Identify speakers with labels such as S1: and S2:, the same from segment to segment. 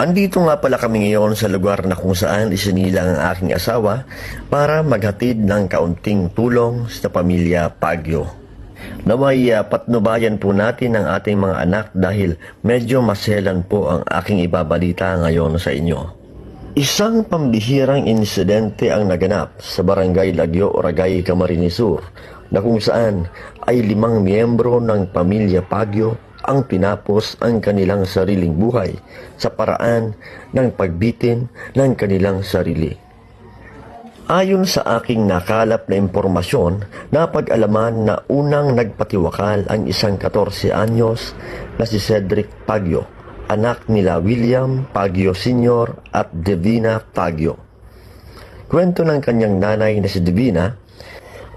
S1: Andito nga pala kami ngayon sa lugar na kung saan isinilang ang aking asawa para maghatid ng kaunting tulong sa pamilya Pagyo. Naway patnubayan po natin ang ating mga anak dahil medyo maselan po ang aking ibabalita ngayon sa inyo. Isang pambihirang insidente ang naganap sa Barangay Lagyo, Oragay, Camarines Sur na kung saan ay 5 miyembro ng pamilya Pagyo ang tinapos ang kanilang sariling buhay sa paraan ng pagbitin ng kanilang sarili. Ayon sa aking nakalap na impormasyon, napag-alaman na unang nagpatiwakal ang isang 14 anyos na si Cedric Pagyo, anak nila William Pagyo Sr. at Divina Pagyo. Kwento ng kanyang nanay na si Divina,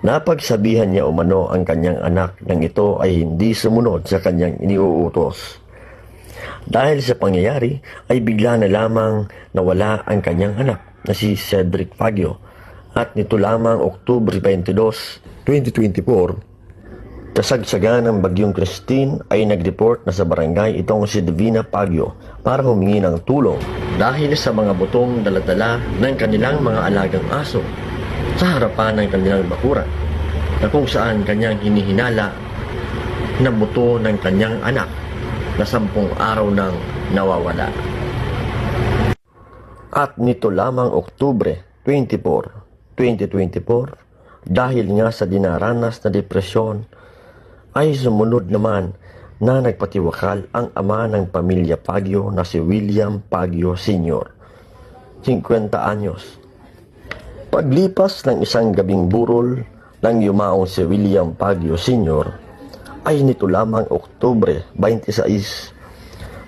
S1: napagsabihan niya umano ang kanyang anak nang ito ay hindi sumunod sa kanyang iniuutos. Dahil sa pangyayari ay bigla na lamang nawala ang kanyang anak na si Cedric Pagyo at nito lamang Oktubre 22, 2024, kasagsagan ng Bagyong Christine ay nag-report na sa barangay itong si Divina Pagyo para humingi ng tulong dahil sa mga butong daladala ng kanilang mga alagang aso sa harapan ng kanilang bakuran na kung saan kanyang hinihinala na buto ng kanyang anak na 10 araw nang nawawala. At nito lamang Oktubre 24, 2024, dahil nga sa dinaranas na depresyon, ay sumunod naman na nagpatiwakal ang ama ng pamilya Pagyo na si William Pagyo Sr., 50 anyos. Paglipas ng isang gabing burol nang yumaong si William Pagyo Sr., ay nito lamang Oktubre 26,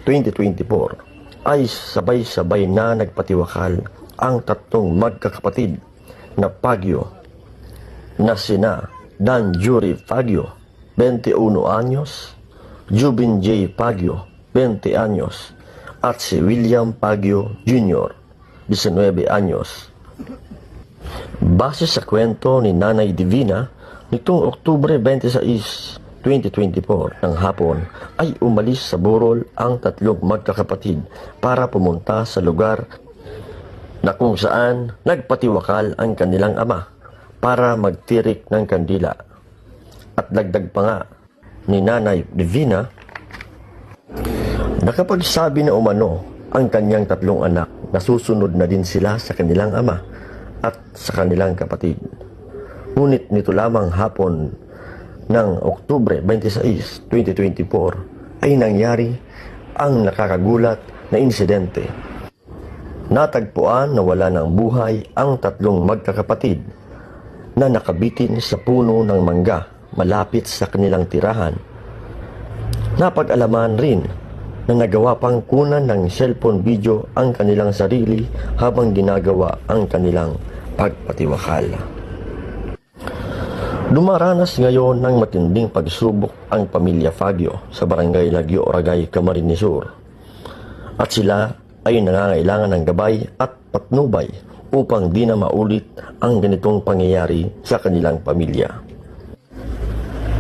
S1: 2024, ay sabay-sabay na nagpatiwakal ang 3 magkakapatid na Pagyo na sina Dan Jury Pagyo, 21 anyos, Jubin J. Pagyo, 20 anyos, at si William Pagyo Jr., 19 anyos. Base sa kwento ni Nanay Divina, nitong Oktubre 26, 2024 ng hapon ay umalis sa burol ang 3 magkakapatid para pumunta sa lugar na kung saan nagpatiwakal ang kanilang ama para magtirik ng kandila. At dagdag pa nga ni Nanay Divina, nakapagsabi na umano ang kanyang 3 anak na susunod na din sila sa kanilang ama at sa kanilang kapatid. Ngunit nito lamang hapon ng Oktubre 26, 2024 ay nangyari ang nakakagulat na insidente. Natagpuan na wala ng buhay ang 3 magkakapatid na nakabitin sa puno ng mangga malapit sa kanilang tirahan. Napag-alaman rin na nagawa pang kunan ng cellphone video ang kanilang sarili habang ginagawa ang kanilang pagpatiwakal. Dumaranas ngayon ng matinding pagsubok ang pamilya Pagyo sa Barangay Lagyo, Oragay, Camarines Sur. At sila ay nangangailangan ng gabay at patnubay upang di na maulit ang ganitong pangyayari sa kanilang pamilya.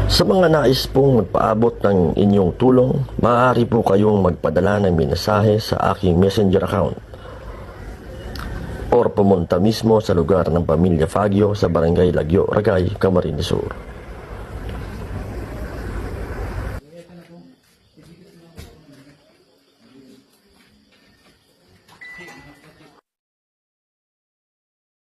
S1: Sa mga nais pong magpaabot ng inyong tulong, maaari po kayong magpadala ng mensahe sa aking messenger account or pumunta mismo sa lugar ng pamilya Pagyo sa Barangay Lagyo, Oragay, Camarines Sur.